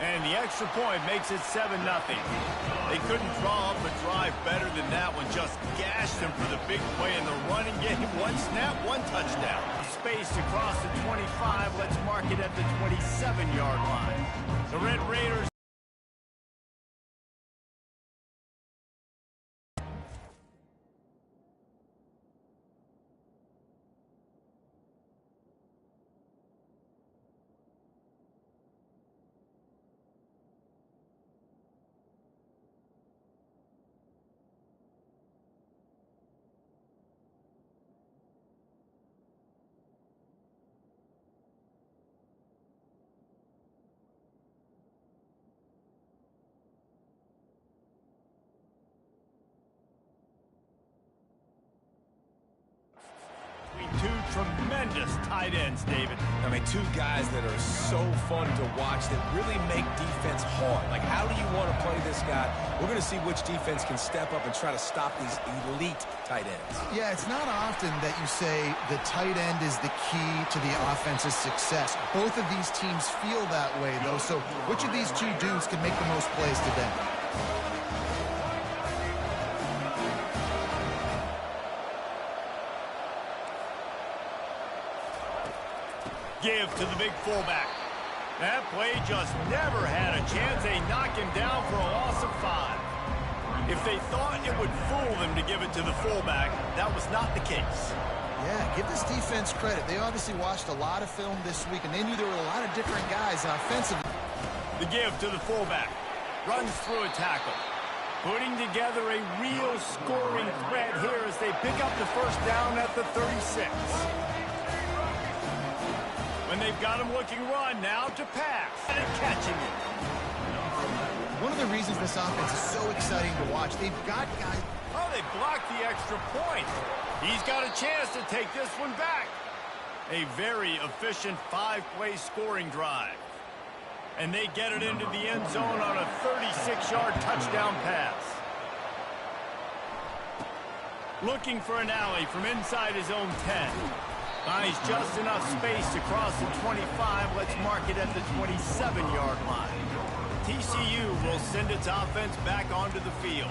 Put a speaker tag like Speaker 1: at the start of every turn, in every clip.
Speaker 1: And the extra point makes it 7-0. They couldn't draw up a drive better than that one. Just gashed them for the big play in the running game. One snap, one touchdown. Space across the 25. Let's mark it at the 27-yard line. The Red Raiders. Two tremendous tight ends, David.
Speaker 2: I mean, two guys that are so fun to watch that really make defense hard. Like, how do you want to play this guy? We're going to see which defense can step up and try to stop these elite tight ends.
Speaker 3: Yeah, it's not often that you say the tight end is the key to the offense's success. Both of these teams feel that way, though. So which of these two dudes can make the most plays today?
Speaker 1: Give to the big fullback. That play just never had a chance. They knock him down for a loss of 5. If they thought it would fool them to give it to the fullback, that was not the case.
Speaker 3: Yeah, give this defense credit. They obviously watched a lot of film this week, and they knew there were a lot of different guys offensively.
Speaker 1: The give to the fullback. Runs through a tackle. Putting together a real scoring threat here as they pick up the first down at the 36. When they've got him looking run, now to pass. And catching it.
Speaker 3: One of the reasons this offense is so exciting to watch, they've got guys...
Speaker 1: Oh, they blocked the extra point. He's got a chance to take this one back. A very efficient 5-play scoring drive. And they get it into the end zone on a 36-yard touchdown pass. Looking for an alley from inside his own 10. Buys just enough space to cross the 25. Let's mark it at the 27-yard line. TCU will send its offense back onto the field.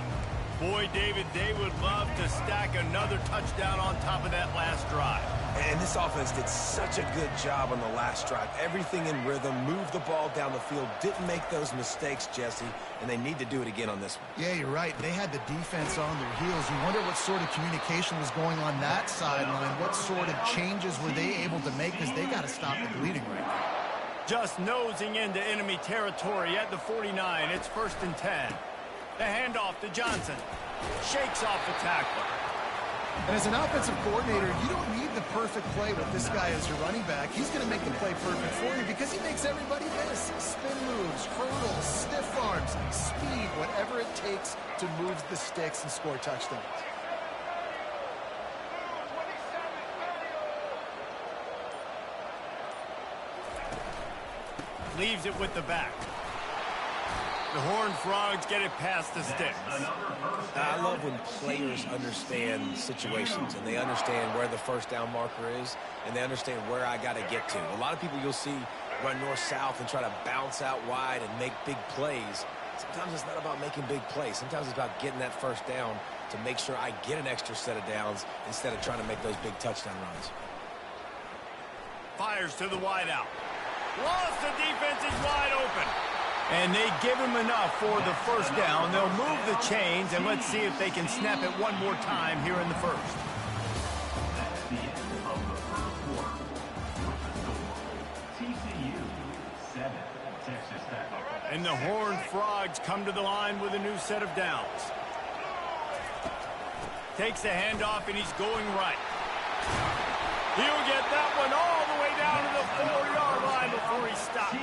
Speaker 1: Boy, David, they would love to stack another touchdown on top of that last drive.
Speaker 2: And this offense did such a good job on the last drive. Everything in rhythm, moved the ball down the field, didn't make those mistakes, Jesse, and they need to do it again on this one.
Speaker 3: Yeah, you're right. They had the defense on their heels. You wonder what sort of communication was going on that sideline. What sort of changes were they able to make, because they got to stop the bleeding right now.
Speaker 1: Just nosing into enemy territory at the 49. It's 1st and 10. The handoff to Johnson. Shakes off the tackler.
Speaker 3: And as an offensive coordinator, you don't need the perfect play with this guy as your running back. He's going to make the play perfect for you because he makes everybody miss. Spin moves, hurdles, stiff arms, speed, whatever it takes to move the sticks and score touchdowns.
Speaker 1: Leaves it with the back. The Horned Frogs get it past the sticks.
Speaker 2: I love when players understand situations and they understand where the first down marker is and they understand where I got to get to. A lot of people you'll see run north-south and try to bounce out wide and make big plays. Sometimes it's not about making big plays. Sometimes it's about getting that first down to make sure I get an extra set of downs instead of trying to make those big touchdown runs.
Speaker 1: Fires to the wideout. Lost, the defense is wide open. And they give him enough for the first down. They'll move the chains, and let's see if they can snap it one more time here in the first. And the Horned Frogs come to the line with a new set of downs. Takes the handoff, and he's going right. He'll get that one all the way down to the 4-yard line before he stops.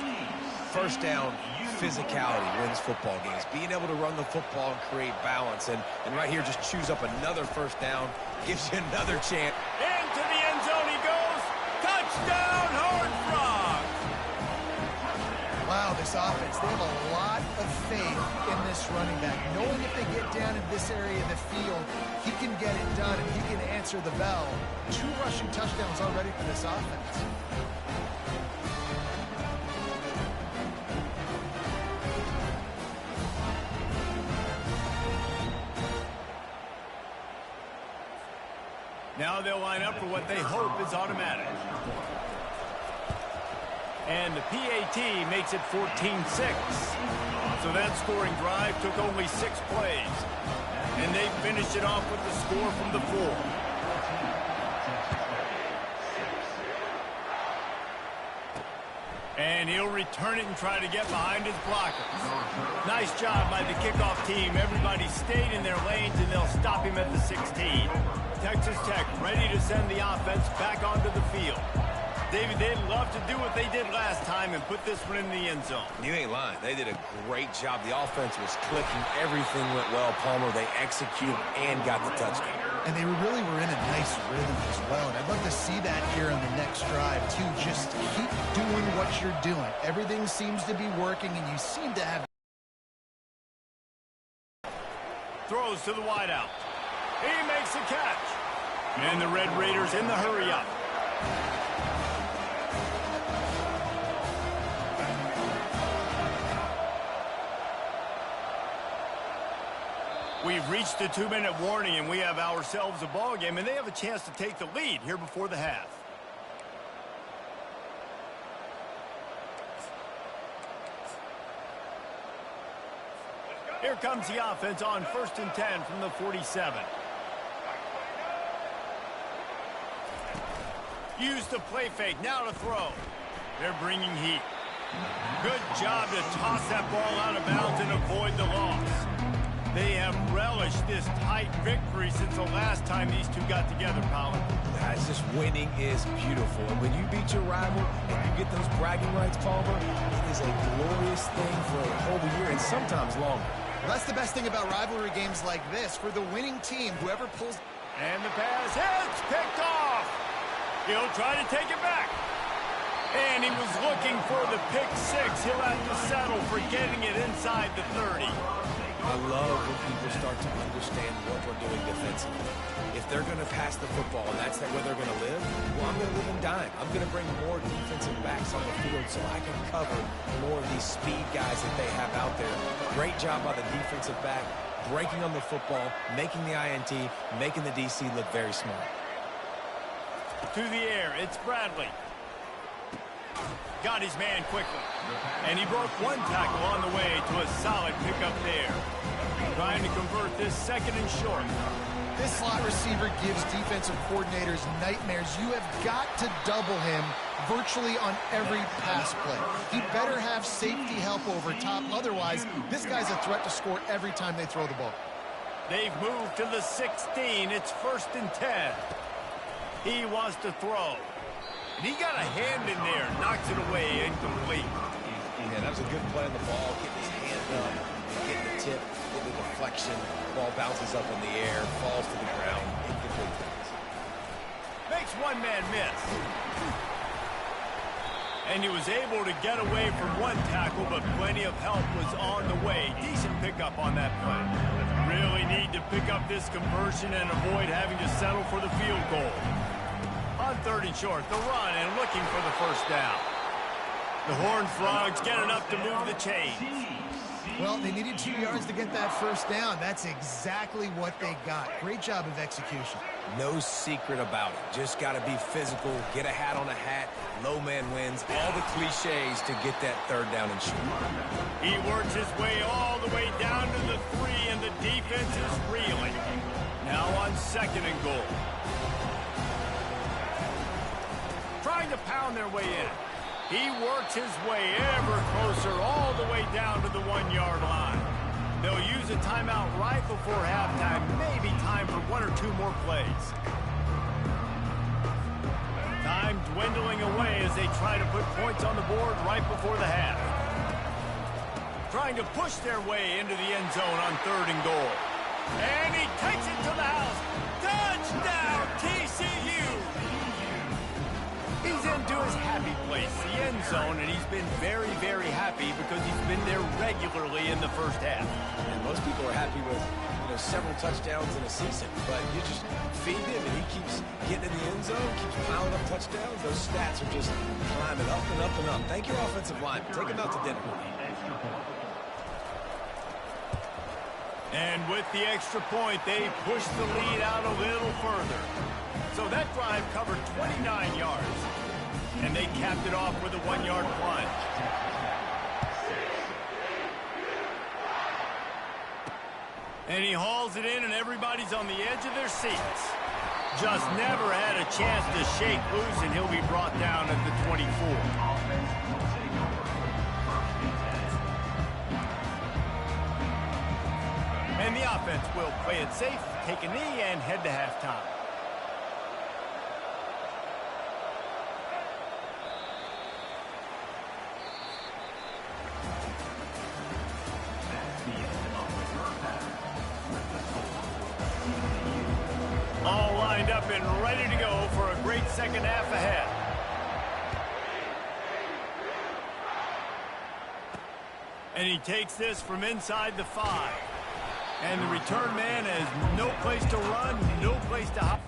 Speaker 2: First down, physicality wins football games. Being able to run the football and create balance. And right here, just choose up another first down. Gives you another chance.
Speaker 1: Into the end zone he goes. Touchdown, Horned Frogs.
Speaker 3: Wow, this offense, they have a lot of faith in this running back. Knowing if they get down in this area of the field, he can get it done and he can answer the bell. 2 rushing touchdowns already for this offense.
Speaker 1: Now they'll line up for what they hope is automatic. And the PAT makes it 14-6. So that scoring drive took only 6 plays. And they finished it off with the score from the 4. And he'll return it and try to get behind his blockers. Nice job by the kickoff team. Everybody stayed in their lanes, and they'll stop him at the 16. Texas Tech ready to send the offense back onto the field. David, they'd love to do what they did last time and put this one in the end zone.
Speaker 2: You ain't lying. They did a great job. The offense was clicking. Everything went well, Palmer. They executed and got the touchdown.
Speaker 3: And they really were in a nice rhythm as well. And I'd love to see that here on the next drive, too. Just keep doing what you're doing. Everything seems to be working, and you seem to have...
Speaker 1: Throws to the wideout. He makes the catch. And the Red Raiders in the hurry-up. We've reached the 2-minute warning, and we have ourselves a ball game, and they have a chance to take the lead here before the half. Here comes the offense on 1st and 10 from the 47. Use the play fake, now to throw. They're bringing heat. Good job to toss that ball out of bounds and avoid the loss. They have relished this tight victory since the last time these two got together, Colin.
Speaker 2: Guys, just winning is beautiful. And when you beat your rival and you get those bragging rights, Palmer, it is a glorious thing for a whole year and sometimes longer.
Speaker 3: Well, that's the best thing about rivalry games like this. For the winning team, whoever pulls...
Speaker 1: And the pass hits, picked off. He'll try to take it back. And he was looking for the pick 6. He'll have to settle for getting it inside the 30.
Speaker 2: I love when people start to understand what we're doing defensively. If they're going to pass the football and that's where they're going to live, well, I'm going to live and dime. I'm going to bring more defensive backs on the field so I can cover more of these speed guys that they have out there. Great job by the defensive back, breaking on the football, making the INT, making the DC look very smart.
Speaker 1: To the air, it's Bradley. Got his man quickly. And he broke one tackle on the way to a solid pickup there. Trying to convert this 2nd and short.
Speaker 3: This slot receiver gives defensive coordinators nightmares. You have got to double him virtually on every pass play. He better have safety help over top. Otherwise, this guy's a threat to score every time they throw the ball.
Speaker 1: They've moved to the 16. It's 1st and 10. He wants to throw. And he got a hand in there, knocks it away, incomplete.
Speaker 2: Yeah, that was a good play on the ball, getting his hand up, getting the tip, getting the deflection. Ball bounces up in the air, falls to the ground, incomplete pass.
Speaker 1: Makes one man miss. And he was able to get away from one tackle, but plenty of help was on the way. Decent pickup on that play. Really need to pick up this conversion and avoid having to settle for the field goal. On 3rd and short, the run and looking for the 1st down. The Horned Frogs get enough to move the chains.
Speaker 3: Well, they needed 2 yards to get that 1st down. That's exactly what they got. Great job of execution.
Speaker 2: No secret about it. Just got to be physical, get a hat on a hat, low man wins, all the cliches to get that 3rd down and short.
Speaker 1: He works his way all the way down to the 3, and the defense is reeling. Now on 2nd and goal. Trying to pound their way in. He works his way ever closer all the way down to the 1-yard line. They'll use a timeout right before halftime. Maybe time for 1 or 2 more plays. Time dwindling away as they try to put points on the board right before the half. Trying to push their way into the end zone on 3rd and goal. And he takes it to the house. Touchdown, TCU! He's into his happy place, the end zone, and he's been very, very happy because he's been there regularly in the 1st half.
Speaker 2: And most people are happy with, several touchdowns in a season, but you just feed him and he keeps getting in the end zone, keeps piling up touchdowns. Those stats are just climbing up and up and up. Thank your offensive line. Take him out to dinner.
Speaker 1: And with the extra point, they push the lead out a little further. So that drive covered 29 yards. And they capped it off with a 1-yard plunge. And he hauls it in, and everybody's on the edge of their seats. Just never had a chance to shake loose, and he'll be brought down at the 24. And the offense will play it safe, take a knee, and head to halftime. All lined up and ready to go for a great second half ahead. And he takes this from inside the 5. And the return man has no place to run, no place to hide.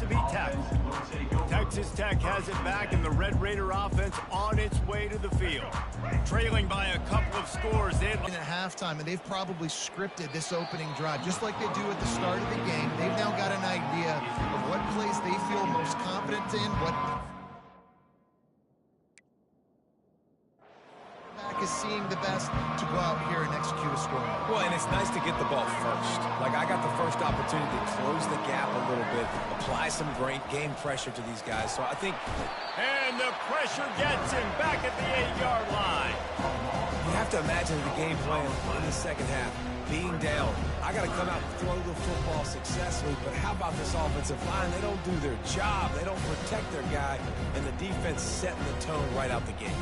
Speaker 1: To be tackled. Texas Tech has it back, and the Red Raider offense on its way to the field. Trailing by a couple of scores.
Speaker 3: At halftime, and they've probably scripted this opening drive, just like they do at the start of the game. They've now got an idea of what plays they feel most confident in, what is seeing the best to go out here and execute a score.
Speaker 2: Well, and it's nice to get the ball first. Like, I got the first opportunity to close the gap a little bit, apply some great game pressure to these guys. So I think...
Speaker 1: And the pressure gets him back at the 8-yard line.
Speaker 2: You have to imagine the game plan in the second half. Being down, I got to come out and throw the football successfully, but how about this offensive line? They don't do their job. They don't protect their guy, and the defense setting the tone right out the gate.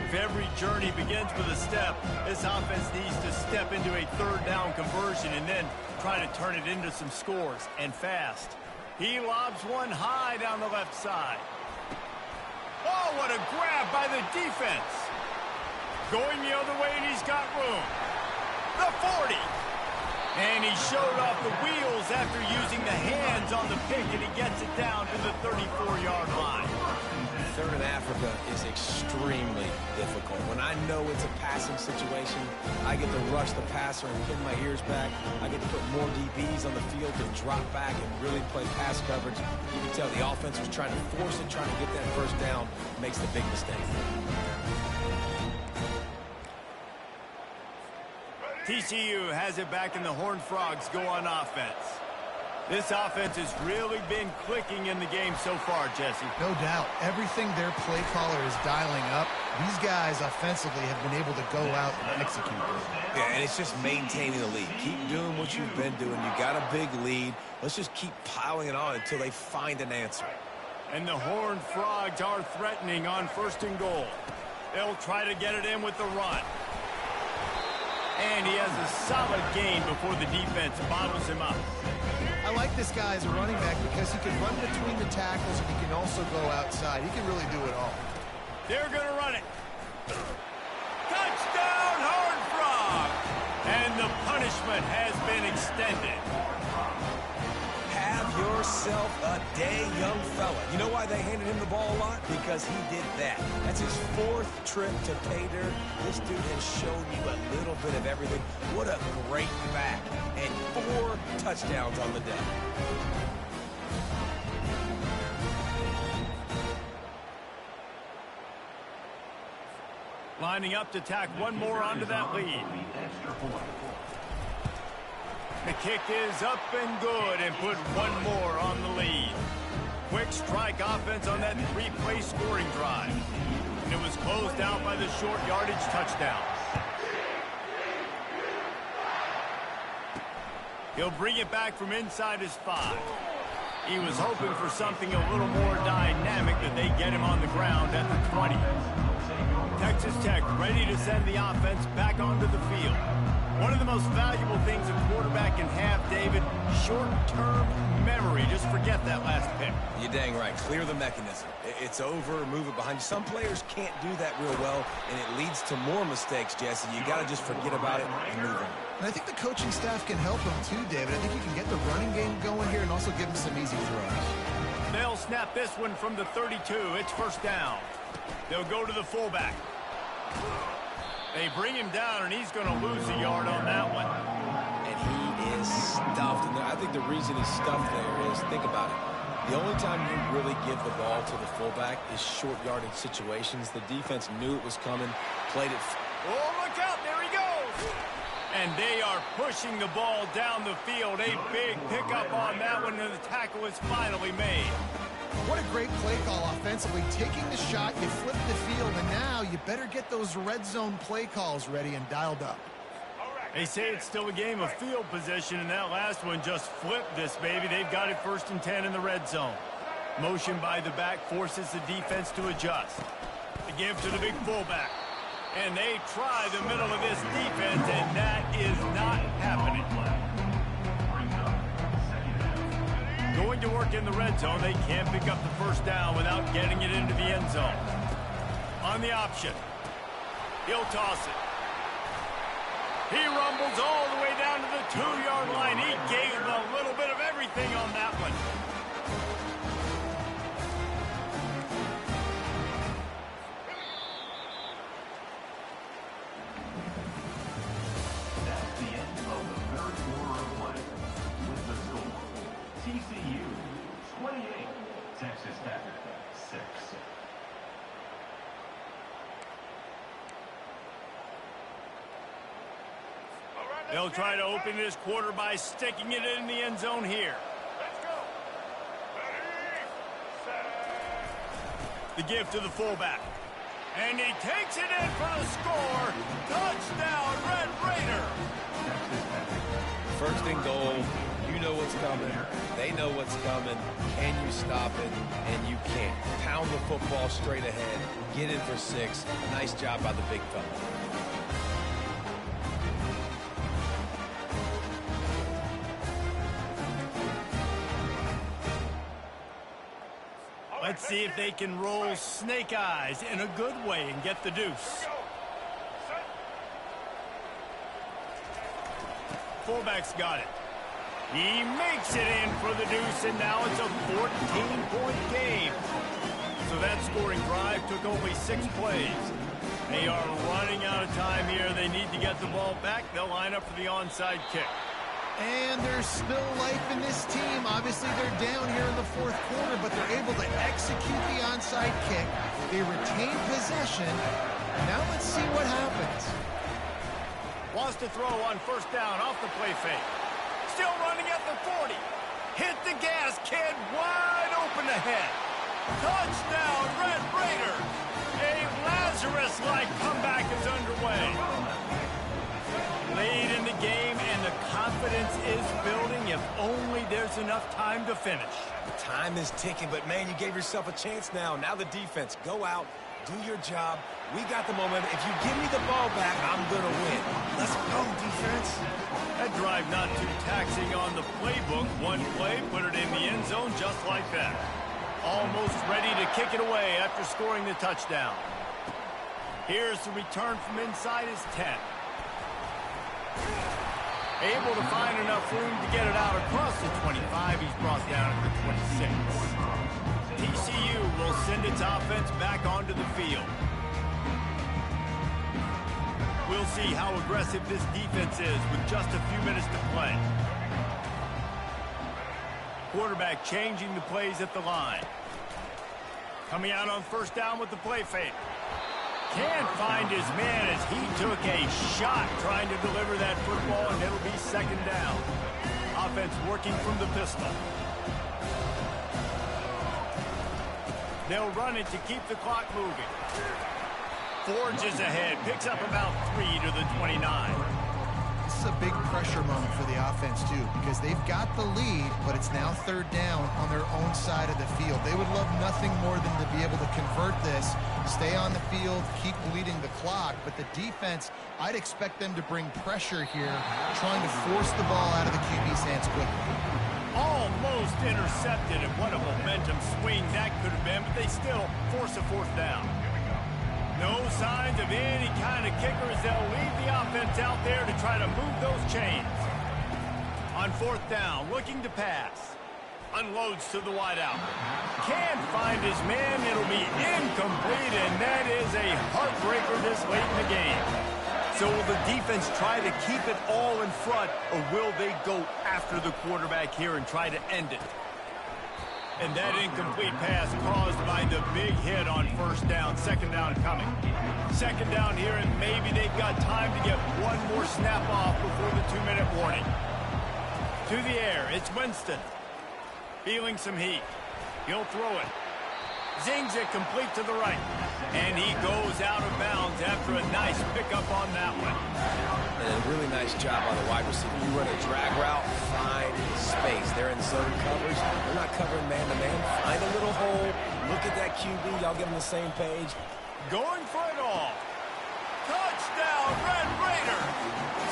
Speaker 1: If every journey begins with a step, this offense needs to step into a third down conversion and then try to turn it into some scores, and fast. He lobs one high down the left side. Oh, what a grab by the defense. Going the other way, and he's got room. The 40. And he showed off the wheels after using the hands on the pick, and he gets it down to the 34-yard line.
Speaker 2: Third in Africa is extremely difficult. When I know it's a passing situation, I get to rush the passer and pin my ears back. I get to put more DBs on the field to drop back and really play pass coverage. You can tell the offense was trying to force it, trying to get that first down, makes the big mistake.
Speaker 1: TCU has it back, and the Horned Frogs go on offense. This offense has really been clicking in the game so far, Jesse.
Speaker 3: No doubt. Everything their play caller is dialing up, these guys offensively have been able to go out and execute.
Speaker 2: Yeah, and it's just maintaining the lead. Keep doing what you've been doing. You got a big lead. Let's just keep piling it on until they find an answer.
Speaker 1: And the Horned Frogs are threatening on 1st and goal. They'll try to get it in with the run. And he has a solid gain before the defense bottles him up.
Speaker 3: I like this guy as a running back because he can run between the tackles and he can also go outside. He can really do it all.
Speaker 1: They're going to run it. Touchdown, Horned Frog! And the punishment has been extended.
Speaker 2: Have yourself a day, young fella. You know why they handed him the ball a lot? Because he did that. That's his 4th trip to pay dirt. This dude has shown you a little bit of everything. What a great back. And 4 touchdowns on the day.
Speaker 1: Lining up to tack one more onto that lead. The kick is up and good and put one more on the lead. Quick strike offense on that 3-play scoring drive. And it was closed out by the short yardage touchdown. He'll bring it back from inside his 5. He was hoping for something a little more dynamic, that they get him on the ground at the 20. Texas Tech ready to send the offense back onto the field. One of the most valuable things a quarterback can have, David, short-term memory. Just forget that last pick.
Speaker 2: You're dang right. Clear the mechanism. It's over, move it behind you. Some players can't do that real well, and it leads to more mistakes, Jesse. You got to just forget about it and move on.
Speaker 3: And I think the coaching staff can help him too, David. I think you can get the running game going here and also give him some easy throws.
Speaker 1: They'll snap this one from the 32. It's 1st down. They'll go to the fullback. They bring him down, and he's going to lose a yard on that one.
Speaker 2: And he is stuffed. And I think the reason he's stuffed there is, think about it. The only time you really give the ball to the fullback is short yardage situations. The defense knew it was coming, played it.
Speaker 1: Oh, look out. There he goes. And they are pushing the ball down the field. A big pickup on that one, and the tackle is finally made.
Speaker 3: What a great play call offensively. Taking the shot, you flip the field, and now you better get those red zone play calls ready and dialed up.
Speaker 1: They say it's still a game of field position, and that last one just flipped this baby. They've got it 1st and 10 in the red zone. Motion by the back forces the defense to adjust. The give to the big fullback. And they try the middle of this defense, and that is not happening. Going to work in the red zone, they can't pick up the 1st down without getting it into the end zone. On the option, he'll toss it. He rumbles all the way down to the 2-yard line. He gave a little bit of everything on that one.
Speaker 4: That's the end of the 3rd quarter of play. With the score, TCU 28, Texas Tech 6.
Speaker 1: They'll try to open this quarter by sticking it in the end zone here.
Speaker 4: Let's go.
Speaker 1: The give to the fullback. And he takes it in for the score. Touchdown, Red Raider.
Speaker 2: 1st and goal. You know what's coming. They know what's coming. Can you stop it? And you can't. Pound the football straight ahead. Get in for 6. A nice job by the big fella.
Speaker 1: Let's see if they can roll snake eyes in a good way and get the deuce. Fullback's got it. He makes it in for the deuce, and now it's a 14-point game. So that scoring drive took only 6 plays. They are running out of time here. They need to get the ball back. They'll line up for the onside kick.
Speaker 3: And there's still life in this team. Obviously, they're down here in the 4th quarter, but they're able to execute the onside kick. They retain possession. Now let's see what happens.
Speaker 1: Wants to throw on first down off the play fake. Still running at the 40. Hit the gas, kid. Wide open ahead. Touchdown, Red Raiders. A Lazarus-like comeback is underway. Late in the game, and the confidence is building if only there's enough time to finish.
Speaker 2: Time is ticking, but, man, you gave yourself a chance now. Now the defense, go out, do your job. We got the momentum. If you give me the ball back, I'm going to win. Let's go, defense.
Speaker 1: That drive not too taxing on the playbook. One play, put it in the end zone just like that. Almost ready to kick it away after scoring the touchdown. Here's the return from inside his 10. Able to find enough room to get it out across the 25. He's brought down at the 26. TCU will send its offense back onto the field. We'll see how aggressive this defense is with just a few minutes to play. Quarterback changing the plays at the line. Coming out on first down with the play fake. Can't find his man as he took a shot trying to deliver that football, and it'll be second down. Offense working from the pistol. They'll run it to keep the clock moving. Forges ahead, picks up about 3 to the 29.
Speaker 3: This is a big pressure moment for the offense, too, because they've got the lead, but it's now third down on their own side of the field. They would love nothing more than to be able to convert this, stay on the field, keep bleeding the clock. But the defense, I'd expect them to bring pressure here, trying to force the ball out of the QB's hands quickly.
Speaker 1: Almost intercepted, and what a momentum swing that could have been, but they still force a fourth down. No signs of any kind of kickers. They'll leave the offense out there to try to move those chains. On fourth down, looking to pass. Unloads to the wideout. Can't find his man. It'll be incomplete, and that is a heartbreaker this late in the game. So will the defense try to keep it all in front, or will they go after the quarterback here and try to end it? And that incomplete pass caused by the big hit on first down. Second down coming. Second down here, and maybe they've got time to get one more snap off before the 2-minute warning. To the air, it's Winston. Feeling some heat. He'll throw it. Zings it complete to the right. And he goes out of bounds after a nice pickup on that one.
Speaker 2: And a really nice job on the wide receiver. You run a drag route, find space. They're in zone coverage. They're not covering man-to-man. Find a little hole. Look at that QB. Y'all get on the same page.
Speaker 1: Going for it all. Touchdown, Red Raiders.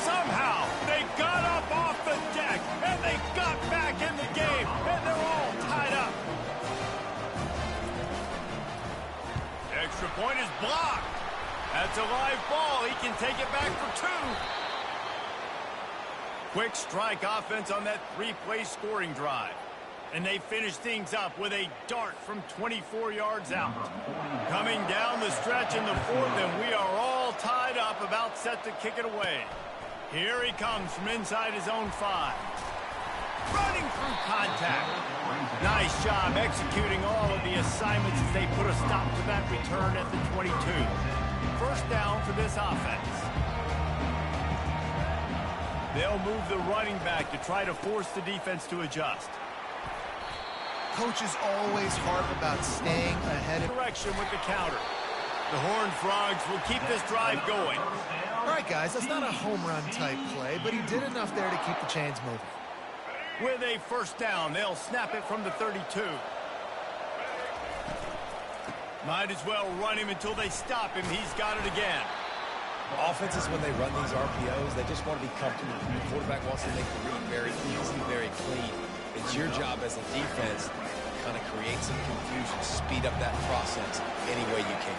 Speaker 1: Somehow, they got up off the deck, and they got back in the game, and they're all tied up. Extra point is blocked. That's a live ball. He can take it back for 2. Quick strike offense on that 3-play scoring drive. And they finish things up with a dart from 24 yards out. Coming down the stretch in the 4th, and we are all tied up, about set to kick it away. Here he comes from inside his own 5. Running through contact. Nice job executing all of the assignments as they put a stop to that return at the 22. First down for this offense. They'll move the running back to try to force the defense to adjust.
Speaker 3: Coaches always harp about staying ahead of
Speaker 1: Direction with the counter. The Horned Frogs will keep this drive going.
Speaker 3: All right, guys, that's not a home run type play, but he did enough there to keep the chains moving.
Speaker 1: With a first down, they'll snap it from the 32. Might as well run him until they stop him. He's got it again.
Speaker 2: Offenses, when they run these RPOs, they just want to be comfortable. The quarterback wants to make the read very easy, very clean. It's your job as a defense to kind of create some confusion, speed up that process any way you can.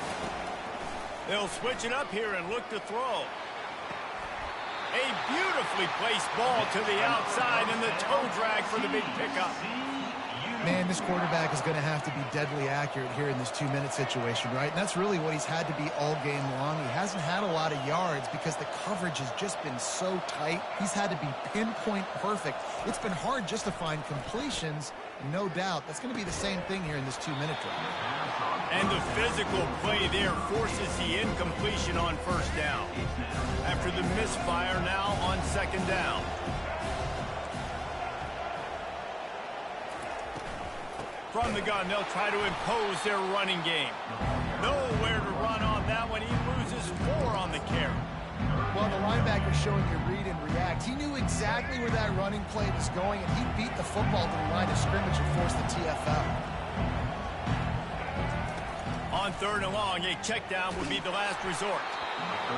Speaker 1: They'll switch it up here and look to throw. A beautifully placed ball to the outside, and the toe drag for the big pickup.
Speaker 3: Man, this quarterback is going to have to be deadly accurate here in this 2-minute situation, right? And that's really what he's had to be all game long. He hasn't had a lot of yards because the coverage has just been so tight. He's had to be pinpoint perfect. It's been hard just to find completions, No doubt. That's going to be the same thing here in this 2-minute drive.
Speaker 1: And the physical play there forces the incompletion on first down. After the misfire now on second down. From the gun, they'll try to impose their running game. Nowhere to run on that one. He loses 4 on the carry.
Speaker 3: Well, the linebacker showing you read and react. He knew exactly where that running play was going, and he beat the football to the line of scrimmage and forced the TFL.
Speaker 1: On 3rd and long, a check down would be the last resort.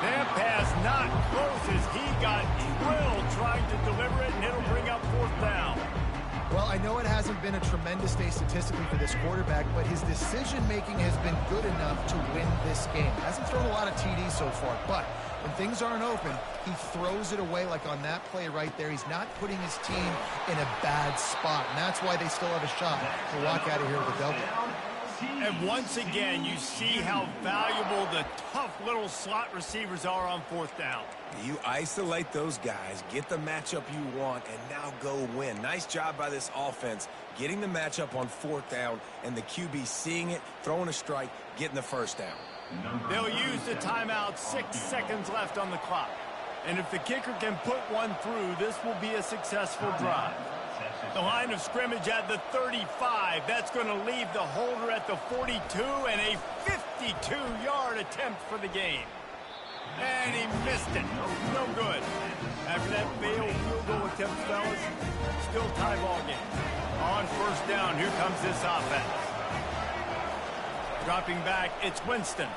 Speaker 1: That pass not close as he got drilled trying to deliver it, and it'll bring up 4th down.
Speaker 3: Well, I know it hasn't been a tremendous day statistically for this quarterback, but his decision-making has been good enough to win this game. Hasn't thrown a lot of TDs so far, but when things aren't open, he throws it away like on that play right there. He's not putting his team in a bad spot, and that's why they still have a shot to walk out of here with a W.
Speaker 1: And once again, you see how valuable the tough little slot receivers are on 4th down.
Speaker 2: You isolate those guys, get the matchup you want, and now go win. Nice job by this offense, getting the matchup on 4th down, and the QB seeing it, throwing a strike, getting the first down.
Speaker 1: They'll use the timeout, 6 seconds left on the clock. And if the kicker can put one through, this will be a successful drive. The line of scrimmage at the 35. That's going to leave the holder at the 42 and a 52-yard attempt for the game. And he missed it. No good. After that failed field goal attempt, fellas, still tie ball game. On 1st down, here comes this offense. Dropping back, it's Winston.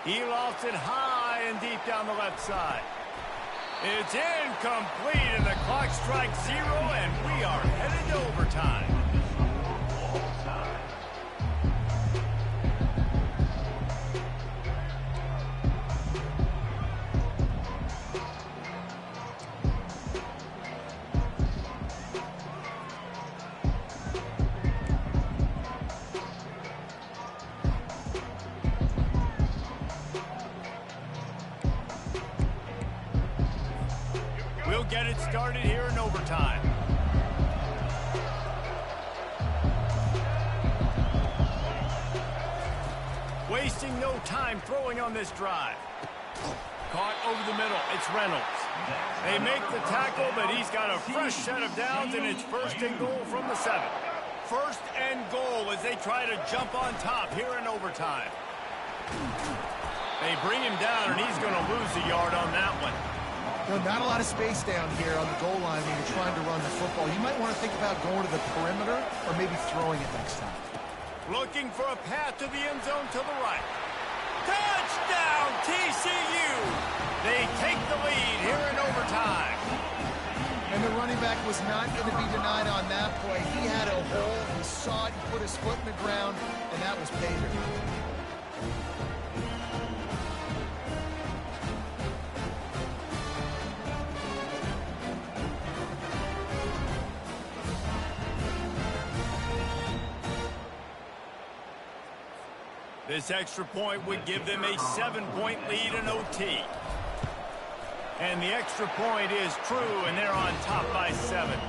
Speaker 1: He lofts it high and deep down the left side. It's incomplete, and the clock strikes 0, and we are headed to overtime. We'll get it started here in overtime. Wasting no time throwing on this drive. Caught over the middle. It's Reynolds. They make the tackle, but he's got a fresh set of downs, and it's 1st and goal from the 7. 1st and goal as they try to jump on top here in overtime. They bring him down, and he's going to lose a yard on that one.
Speaker 3: No, not a lot of space down here on the goal line when you're trying to run the football. You might want to think about going to the perimeter or maybe throwing it next time.
Speaker 1: Looking for a path to the end zone to the right. Touchdown, TCU! They take the lead here in overtime.
Speaker 3: And the running back was not going to be denied on that play. He had a hole, he saw it, he put his foot in the ground, and that was pay dirt.
Speaker 1: This extra point would give them a 7-point lead in OT. And the extra point is true, and they're on top by 7.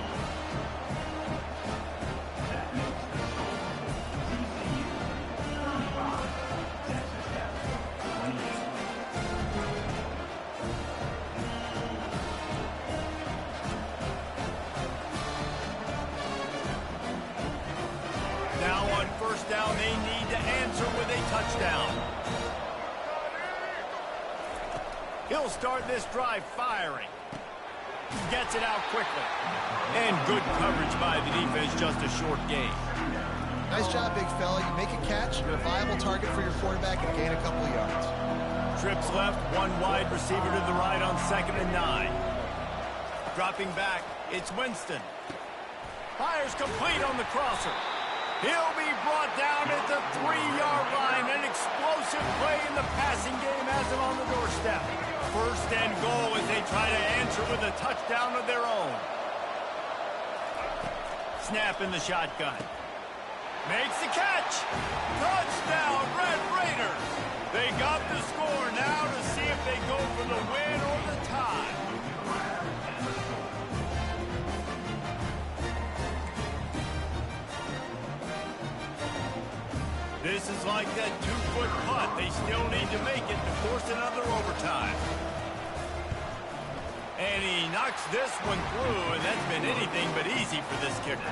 Speaker 1: Now on 1st down, they need to answer with a touchdown. He'll start this drive firing. Gets it out quickly. And good coverage by the defense, just a short gain.
Speaker 3: Nice job, big fella. You make a catch, you're a viable target for your quarterback, and gain a couple of yards.
Speaker 1: Trips left, one wide receiver to the right on 2nd and 9. Dropping back, it's Winston. Fires complete on the crosser. He'll be brought down at the 3-yard line. An explosive play in the passing game has him on the doorstep. 1st and goal as they try to answer with a touchdown of their own. Snap in the shotgun. Makes the catch. Touchdown, Red Raiders. They got the score now to see if they go for the win or the tie. This is like that 2-foot putt. They still need to make it to force another overtime. And he knocks this one through, and that's been anything but easy for this kicker.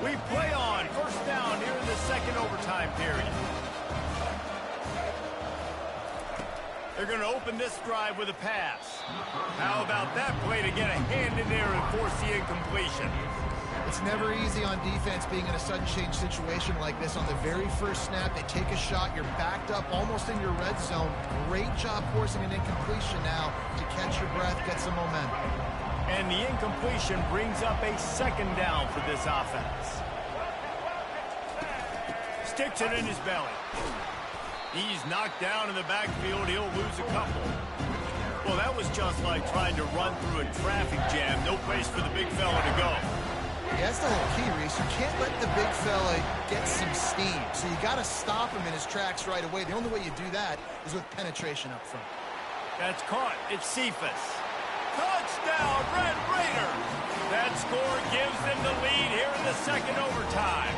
Speaker 1: We play on. First down here in the second overtime period. They're going to open this drive with a pass. How about that play to get a hand in there and force the incompletion?
Speaker 3: It's never easy on defense being in a sudden change situation like this. On the very first snap, they take a shot. You're backed up almost in your red zone. Great job forcing an incompletion now to catch your breath, get some momentum.
Speaker 1: And the incompletion brings up a second down for this offense. Sticks it in his belly. He's knocked down in the backfield. He'll lose a couple. Well, that was just like trying to run through a traffic jam. No place for the big fella to go.
Speaker 3: Yeah, that's the whole key, Reese. You can't let the big fella get some steam. So you got to stop him in his tracks right away. The only way you do that is with penetration up front.
Speaker 1: That's caught. It's Cephas. Touchdown, Red Raiders! That score gives them the lead here in the second overtime.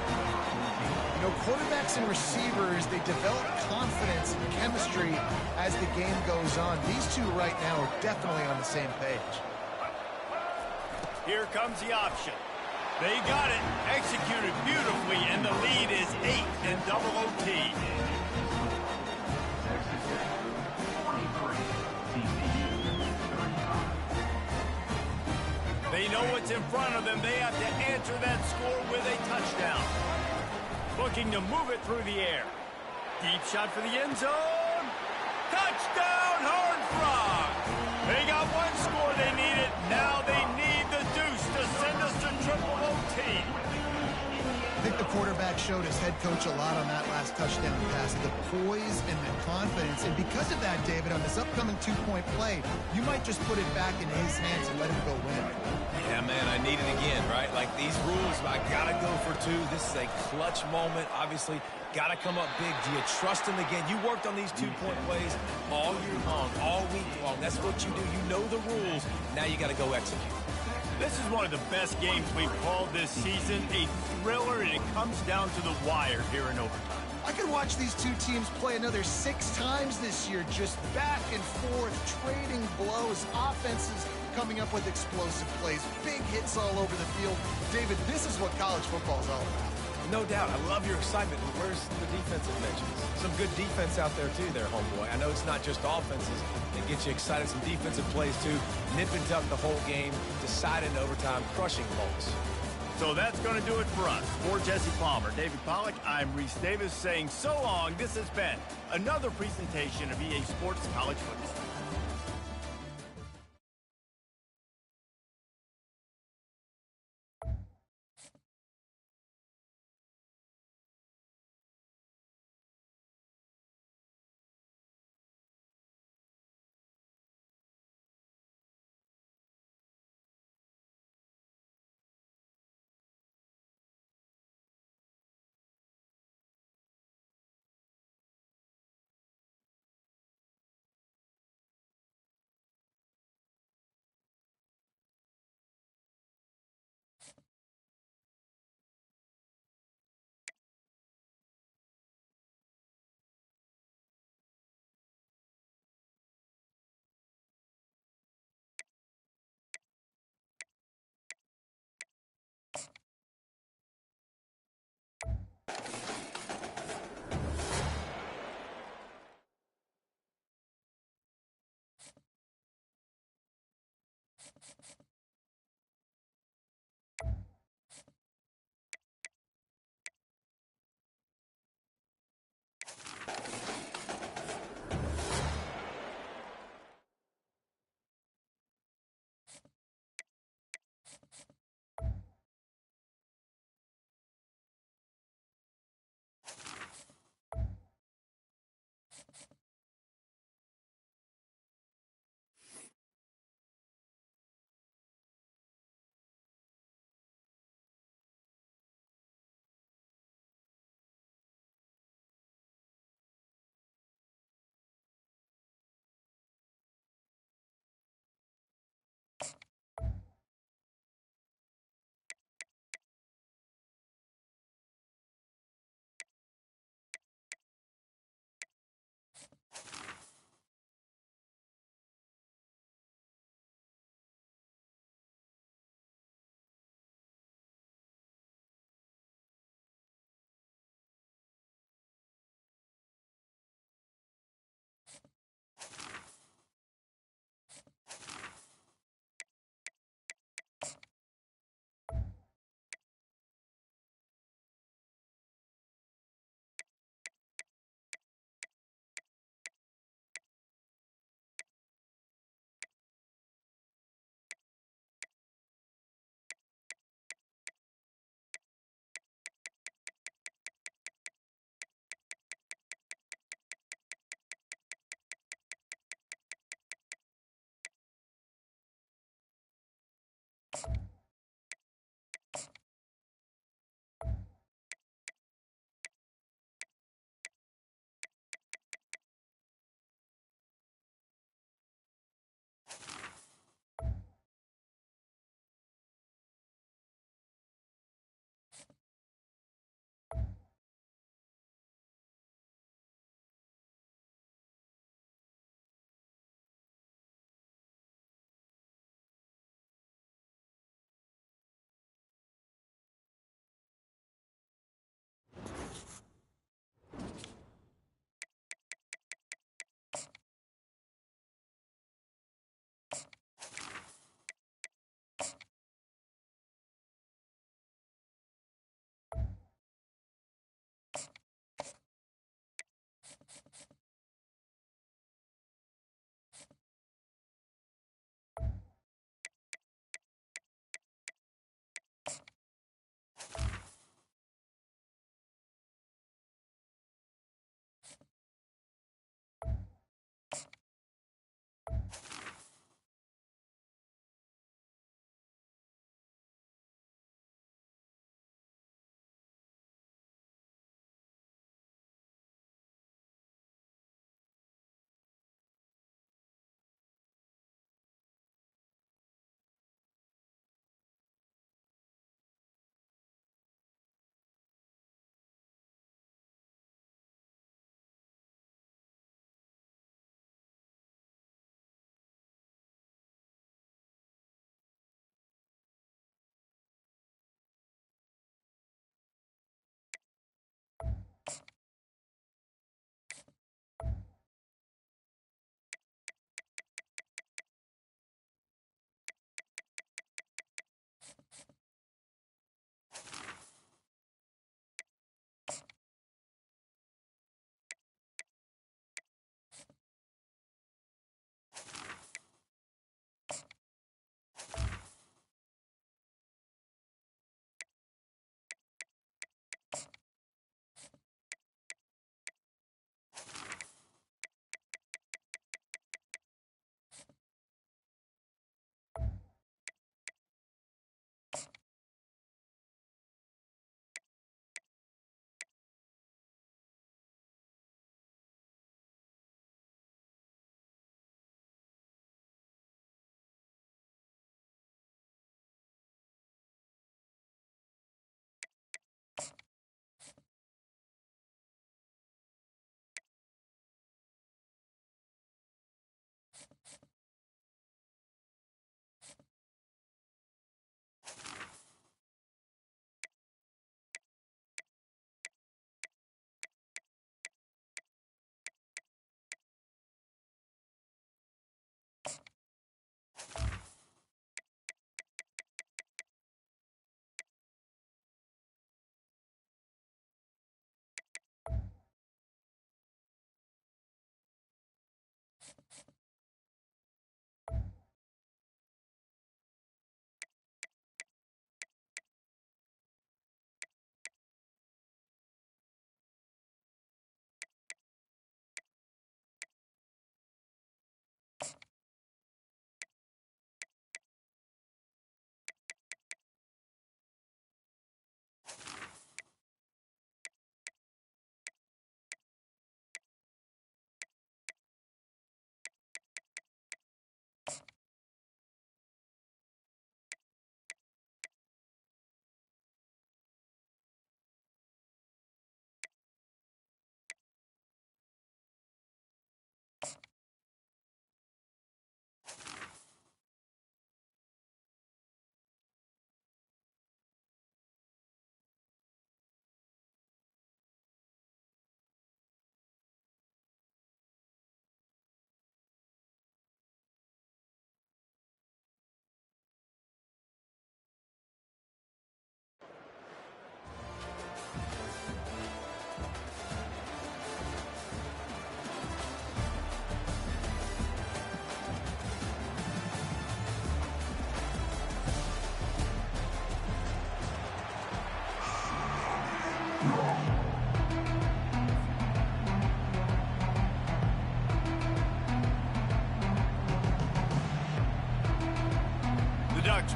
Speaker 3: You know, quarterbacks and receivers, they develop confidence and chemistry as the game goes on. These two right now are definitely on the same page.
Speaker 1: Here comes the option. They got it, executed beautifully, and the lead is 8 in double OT. They know what's in front of them. They have to answer that score with a touchdown. Looking to move it through the air. Deep shot for the end zone. Touchdown, Horned Frogs! They got one score they needed. Now they need the deuce to send us to triple OT.
Speaker 3: I think the quarterback showed his head coach a lot on that last touchdown pass, the poise and the confidence. And because of that, David, on this upcoming two-point play, you might just put it back in his hands and let him go win.
Speaker 2: Yeah, man, I need it again, right? Like these rules, I got to go for two. This is a clutch moment. Obviously, got to come up big. Do you trust him again? You worked on these two-point plays all year long, all week long. That's what you do. You know the rules. Now you got to go execute.
Speaker 1: This is one of the best games we've called this season. A thriller, and it comes down to the wire here in overtime.
Speaker 3: I could watch these two teams play another 6 times this year, just back and forth, trading blows, offenses coming up with explosive plays, big hits all over the field. David, this is what college football is all about.
Speaker 2: No doubt. I love your excitement. Where's the defensive mentions? Some good defense out there, too, there, homeboy. I know it's not just offenses that get you excited. Some defensive plays, too. Nip and tuck the whole game. Decided in overtime. Crushing bolts.
Speaker 1: So that's going to do it for us. For Jesse Palmer, David Pollack, I'm Reese Davis saying so long. This has been another presentation of EA Sports College Football.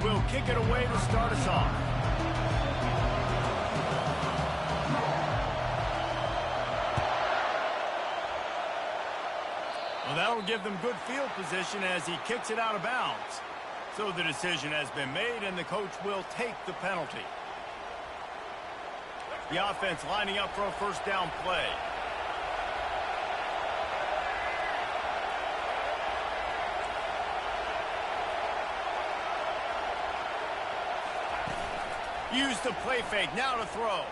Speaker 1: will kick it away to start us off. Well, that'll give them good field position as he kicks it out of bounds. So the decision has been made, and the coach will take the penalty. The offense lining up for a first down play. Use the play fake, now to throw.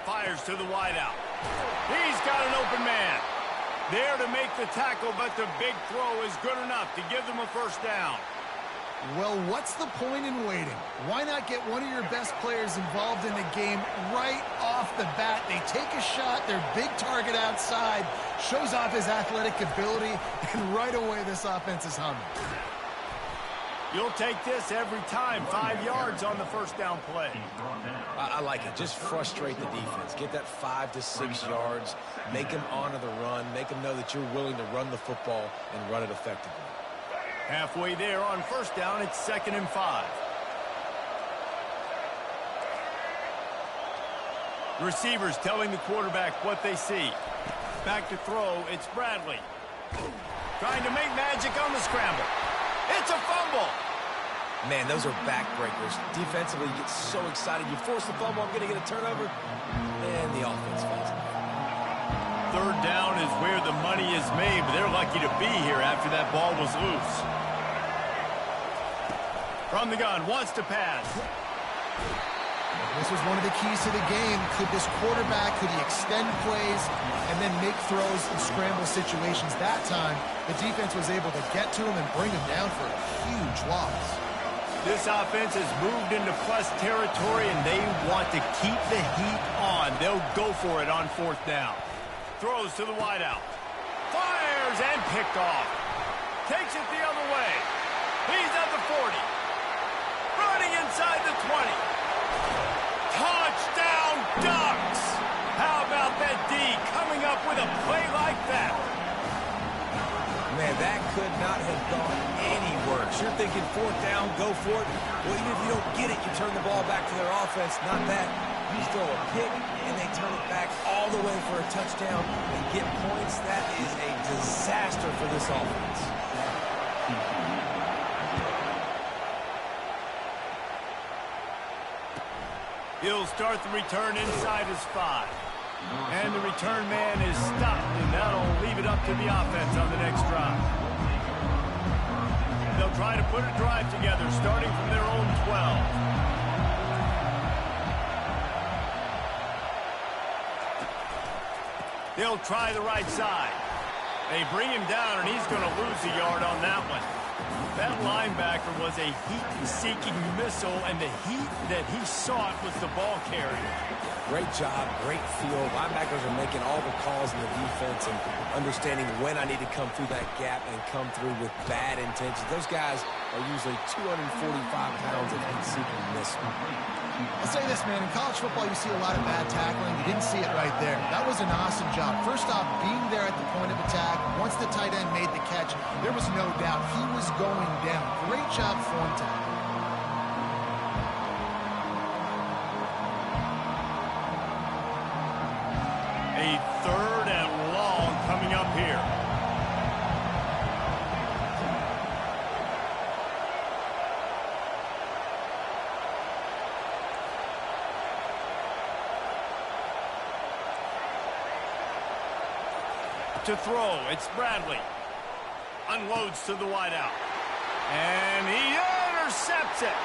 Speaker 1: Fires to the wideout. He's got an open man. There to make the tackle, but the big throw is good enough to give them a first down.
Speaker 3: Well, what's the point in waiting? Why not get one of your best players involved in the game right off the bat? They take a shot, their big target outside, shows off his athletic ability, and right away this offense is humming.
Speaker 1: You'll take this every time. 5 yards on the first down play.
Speaker 2: I like it. Just frustrate the defense. Get that 5 to 6 yards. Make them honor the run. Make them know that you're willing to run the football and run it effectively.
Speaker 1: Halfway there on first down, it's 2nd and 5. Receivers telling the quarterback what they see. Back to throw, it's Bradley. Trying to make magic on the scramble. It's a fumble.
Speaker 2: Man, those are backbreakers. Defensively, you get so excited. You force the fumble, I'm going to get a turnover. And the offense falls.
Speaker 1: Third down is where the money is made, but they're lucky to be here after that ball was loose. From the gun, wants to pass.
Speaker 3: This was one of the keys to the game. Could this quarterback, could he extend plays and then make throws in scramble situations? That time, the defense was able to get to him and bring him down for a huge loss.
Speaker 1: This offense has moved into plus territory, and they want to keep the heat on. They'll go for it on 4th down. Throws to the wideout. Fires and picked off. Takes it the other way. He's at the 40. Running inside the 20. Touchdown Ducks! How about that D coming up with a play like that?
Speaker 2: Man, that could not have gone any worse. You're thinking 4th down, go for it. Well, even if you don't get it, you turn the ball back to their offense. Not that. You throw a pick, and they turn it back all the way for a touchdown and get points. That is a disaster for this offense.
Speaker 1: He'll start the return inside his 5. And the return man is stopped, and that'll leave it up to the offense on the next drive. They'll try to put a drive together, starting from their own 12. They'll try the right side. They bring him down, and he's going to lose a yard on that one. That linebacker was a heat-seeking missile, and the heat that he sought was the ball carrier.
Speaker 2: Great job, great field. Linebackers are making all the calls in the defense and understanding when I need to come through that gap and come through with bad intentions. Those guys are usually 245 pounds of heat-seeking missile.
Speaker 3: I'll say this, man. In college football, you see a lot of bad tackling. You didn't see it right there. That was an awesome job. First off, being there at the point of attack. Once the tight end made the catch, there was no doubt he was going down. Great job form tackle.
Speaker 1: A 3rd and long coming up here. To throw, it's Bradley. Unloads to the wideout. And he intercepts it.